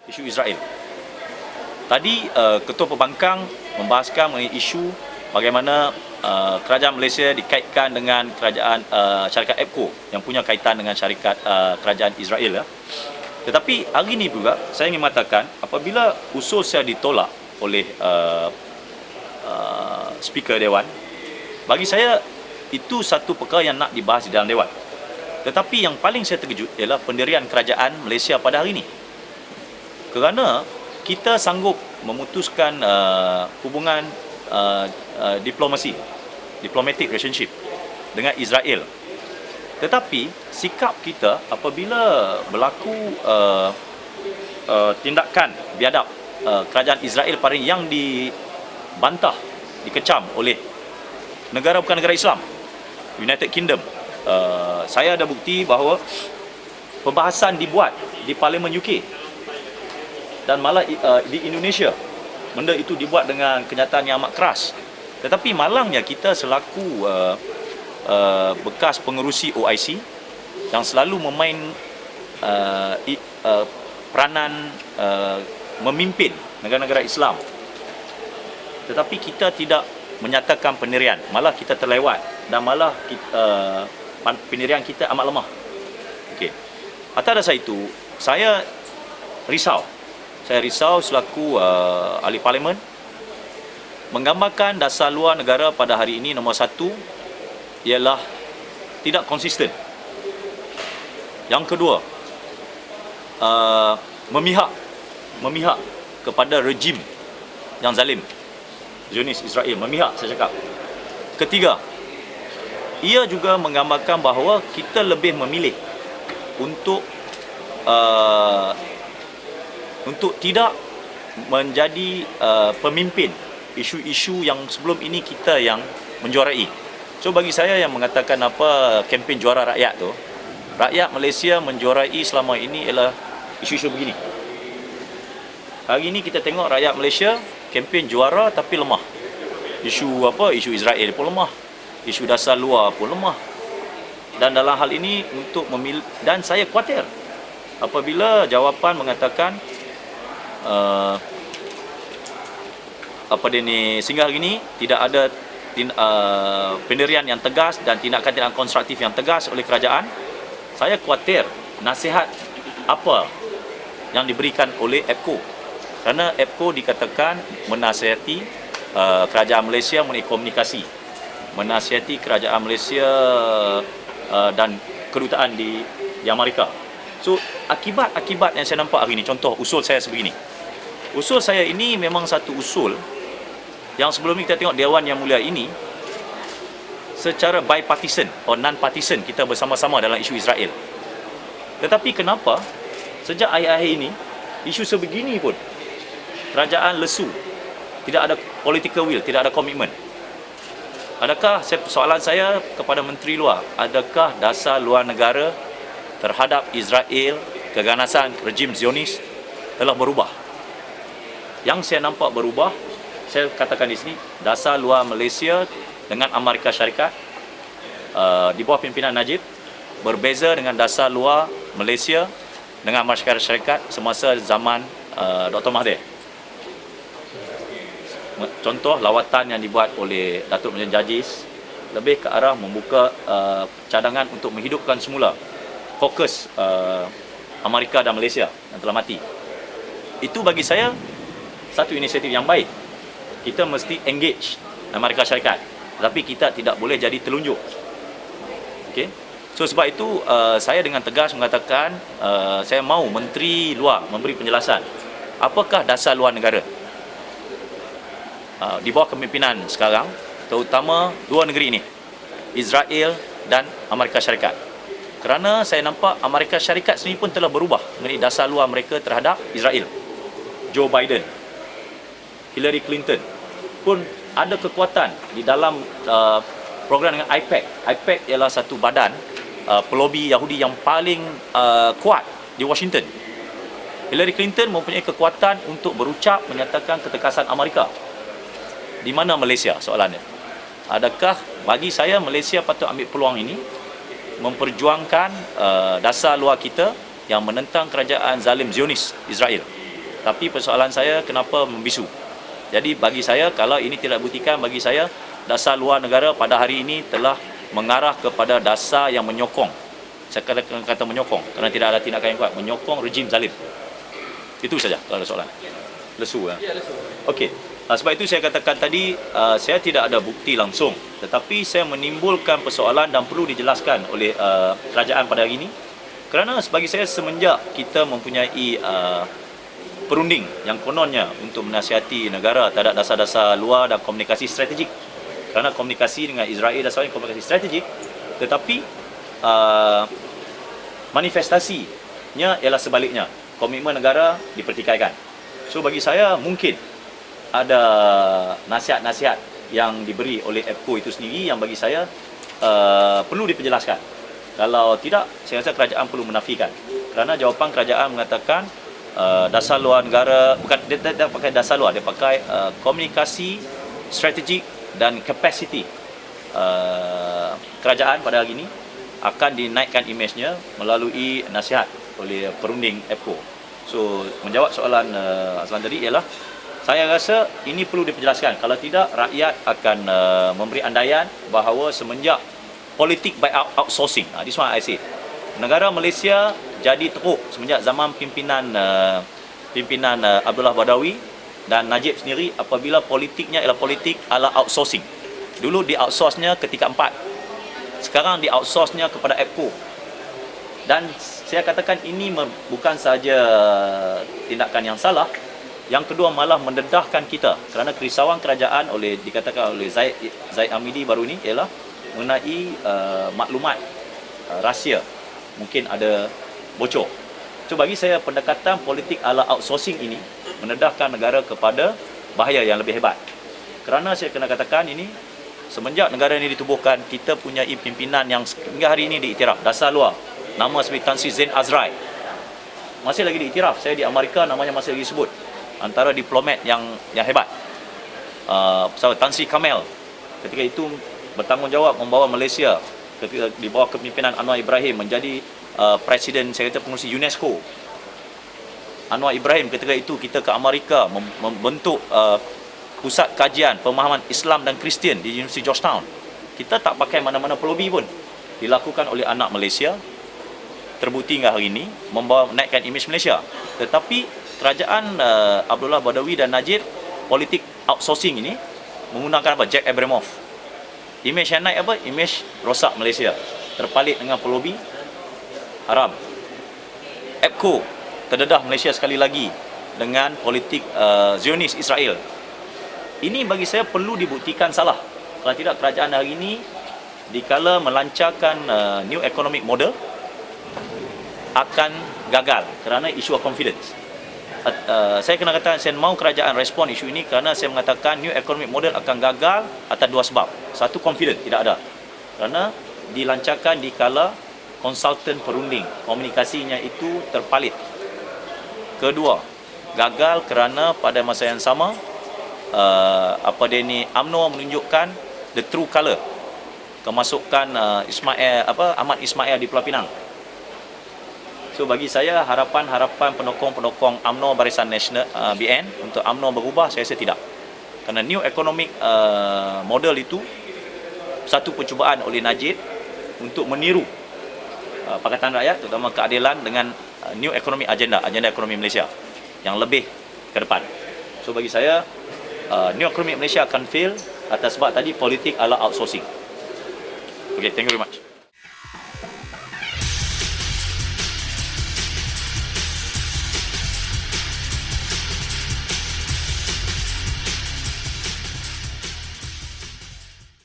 isu Israel. Tadi Ketua Pembangkang membahaskan mengenai isu bagaimana kerajaan Malaysia dikaitkan dengan kerajaan syarikat EPCO yang punya kaitan dengan syarikat kerajaan Israel. Tetapi hari ini juga saya ingin mengatakan apabila usul saya ditolak oleh Speaker Dewan, bagi saya itu satu perkara yang nak dibahas di dalam Dewan. Tetapi yang paling saya terkejut ialah pendirian kerajaan Malaysia pada hari ini. Kerana kita sanggup memutuskan hubungan diplomasi, diplomatic relationship dengan Israel. Tetapi sikap kita apabila berlaku tindakan biadab kerajaan Israel pada yang dibantah, dikecam oleh negara bukan negara Islam, United Kingdom. Saya ada bukti bahawa perbahasan dibuat di Parlimen UK dan malah di Indonesia. Benda itu dibuat dengan kenyataan yang amat keras. Tetapi malangnya kita selaku bekas pengerusi OIC yang selalu memain peranan memimpin negara-negara Islam, tetapi kita tidak menyatakan pendirian, malah kita terlewat dan malah pendirian kita amat lemah. Okey. Atas dasar itu, saya risau. Saya risau selaku ahli parlimen menggambarkan dasar luar negara pada hari ini nombor satu ialah tidak konsisten. Yang kedua, memihak kepada rejim yang zalim, Zionis Israel, memihak saya cakap. Ketiga, ia juga menggambarkan bahawa kita lebih memilih untuk tidak menjadi pemimpin isu-isu yang sebelum ini kita yang menjuarai. So bagi saya yang mengatakan apa kempen juara rakyat tu, rakyat Malaysia menjuarai selama ini ialah isu-isu begini. Hari ini kita tengok rakyat Malaysia kempen juara tapi lemah. Isu apa? Isu Israel pun lemah. Isu dasar luar pun lemah. Dan dalam hal ini untuk memilih, dan saya khawatir apabila jawapan mengatakan sehingga hari ini tidak ada pendirian yang tegas dan tindakan-tindakan konstruktif yang tegas oleh kerajaan. Saya khawatir nasihat apa yang diberikan oleh EPCO, kerana EPCO dikatakan menasihati kerajaan Malaysia mengenai komunikasi, menasihati kerajaan Malaysia dan kedutaan di Amerika. So akibat yang saya nampak hari ini, contoh usul saya sebegini. Usul saya ini memang satu usul yang sebelum ini kita tengok Dewan Yang Mulia ini secara bipartisan atau non-partisan kita bersama-sama dalam isu Israel. Tetapi kenapa sejak akhir-akhir ini isu sebegini pun kerajaan lesu, tidak ada political will, tidak ada komitmen. Adakah soalan saya kepada Menteri Luar, adakah dasar luar negara terhadap Israel, keganasan rejim Zionis telah berubah? Yang saya nampak berubah, saya katakan di sini, dasar luar Malaysia dengan Amerika Syarikat di bawah pimpinan Najib berbeza dengan dasar luar Malaysia dengan Amerika Syarikat semasa zaman Dr. Mahathir. Contoh lawatan yang dibuat oleh Datuk Menteri Jajis lebih ke arah membuka cadangan untuk menghidupkan semula fokus Amerika dan Malaysia yang telah mati. Itu bagi saya satu inisiatif yang baik. Kita mesti engage Amerika Syarikat, tetapi kita tidak boleh jadi telunjuk. Okey. So sebab itu saya dengan tegas mengatakan saya mahu Menteri Luar memberi penjelasan apakah dasar luar negara di bawah kepimpinan sekarang, terutama dua negeri ini, Israel dan Amerika Syarikat. Kerana saya nampak Amerika Syarikat sendiri pun telah berubah mengenai dasar luar mereka terhadap Israel. Joe Biden, Hillary Clinton pun ada kekuatan di dalam program dengan IPAC. IPAC ialah satu badan pelobi Yahudi yang paling kuat di Washington. Hillary Clinton mempunyai kekuatan untuk berucap menyatakan ketekasan Amerika. Di mana Malaysia? Soalannya, adakah bagi saya Malaysia patut ambil peluang ini memperjuangkan dasar luar kita yang menentang kerajaan zalim Zionis Israel? Tapi persoalan saya kenapa membisu. Jadi bagi saya, kalau ini tidak buktikan, bagi saya dasar luar negara pada hari ini telah mengarah kepada dasar yang menyokong. Saya kata menyokong kerana tidak ada tindakan yang kuat, menyokong rejim zalim. Itu saja kalau ada soalan. Lesu ya. Ya, lesu. Okey. Sebab itu saya katakan tadi, saya tidak ada bukti langsung, tetapi saya menimbulkan persoalan dan perlu dijelaskan oleh kerajaan pada hari ini. Kerana bagi saya, semenjak kita mempunyai perunding yang kononnya untuk menasihati negara terhadap dasar-dasar luar dan komunikasi strategik, kerana komunikasi dengan Israel dan sebagainya komunikasi strategik, tetapi manifestasinya ialah sebaliknya, komitmen negara dipertikaikan. So bagi saya mungkin ada nasihat-nasihat yang diberi oleh EPCO itu sendiri yang bagi saya perlu diperjelaskan. Kalau tidak, saya rasa kerajaan perlu menafikan. Kerana jawapan kerajaan mengatakan dasar luar negara, bukan dia tak pakai dasar luar, dia pakai komunikasi strategik dan capacity kerajaan pada hari ini akan dinaikkan imejnya melalui nasihat oleh perunding EPCO. So menjawab soalan Azlan tadi ialah, saya rasa ini perlu diperjelaskan. Kalau tidak, rakyat akan memberi andaian bahawa semenjak politik by outsourcing, this one I say, negara Malaysia jadi teruk semenjak zaman pimpinan Abdullah Badawi dan Najib sendiri, apabila politiknya ialah politik ala outsourcing. Dulu di outsource-nya ketika 4, sekarang di outsource-nya kepada EPCO. Dan saya katakan ini bukan sahaja tindakan yang salah, yang kedua malah mendedahkan kita, kerana kerisauan kerajaan dikatakan oleh Zaid Hamidi baru ini ialah mengenai maklumat rahsia mungkin ada bocor. So bagi saya, pendekatan politik ala outsourcing ini mendedahkan negara kepada bahaya yang lebih hebat. Kerana saya kena katakan ini, semenjak negara ini ditubuhkan, kita punya pimpinan yang hingga hari ini diiktiraf dasar luar, nama seperti Tan Sri Zain Azrai masih lagi diiktiraf. Saya di Amerika, namanya masih lagi disebut antara diplomat yang hebat. Tan Sri Kamel ketika itu bertanggungjawab membawa Malaysia ketika di bawah kepimpinan Anwar Ibrahim menjadi Presiden Sekretariat Pengurusi UNESCO. Anwar Ibrahim ketika itu kita ke Amerika membentuk pusat kajian pemahaman Islam dan Kristian di Universiti Georgetown. Kita tak pakai mana-mana pelobi pun, dilakukan oleh anak Malaysia, terbukti hingga hari ini membawa menaikkan imej Malaysia. Tetapi kerajaan Abdullah Badawi dan Najib, politik outsourcing ini menggunakan apa? Jack Abramoff. Imej yang naik apa? Imej rosak Malaysia, terpalit dengan pelobi Arab. EPCO terdedah Malaysia sekali lagi dengan politik Zionis Israel. Ini bagi saya perlu dibuktikan salah. Kalau tidak, kerajaan hari ini dikala melancarkan new economic model akan gagal kerana isu of confidence. Saya kena kata, saya mahu kerajaan respon isu ini kerana saya mengatakan new economic model akan gagal atas dua sebab. Satu, confidence tidak ada, kerana dilancarkan dikala konsultan perunding, komunikasinya itu terpalit. Kedua, gagal kerana pada masa yang sama UMNO menunjukkan the true colour kemasukan Ahmad Ismail di Pulau Pinang. So bagi saya, harapan penokong-penokong UMNO Barisan Nasional BN untuk UMNO berubah, saya rasa tidak. Kerana new economic model itu satu percubaan oleh Najib untuk meniru Pakatan Rakyat, terutama keadilan, dengan new economic agenda ekonomi Malaysia yang lebih ke depan. So bagi saya, new economic Malaysia akan fail atas sebab tadi politik ala outsourcing. Okay, thank you very much.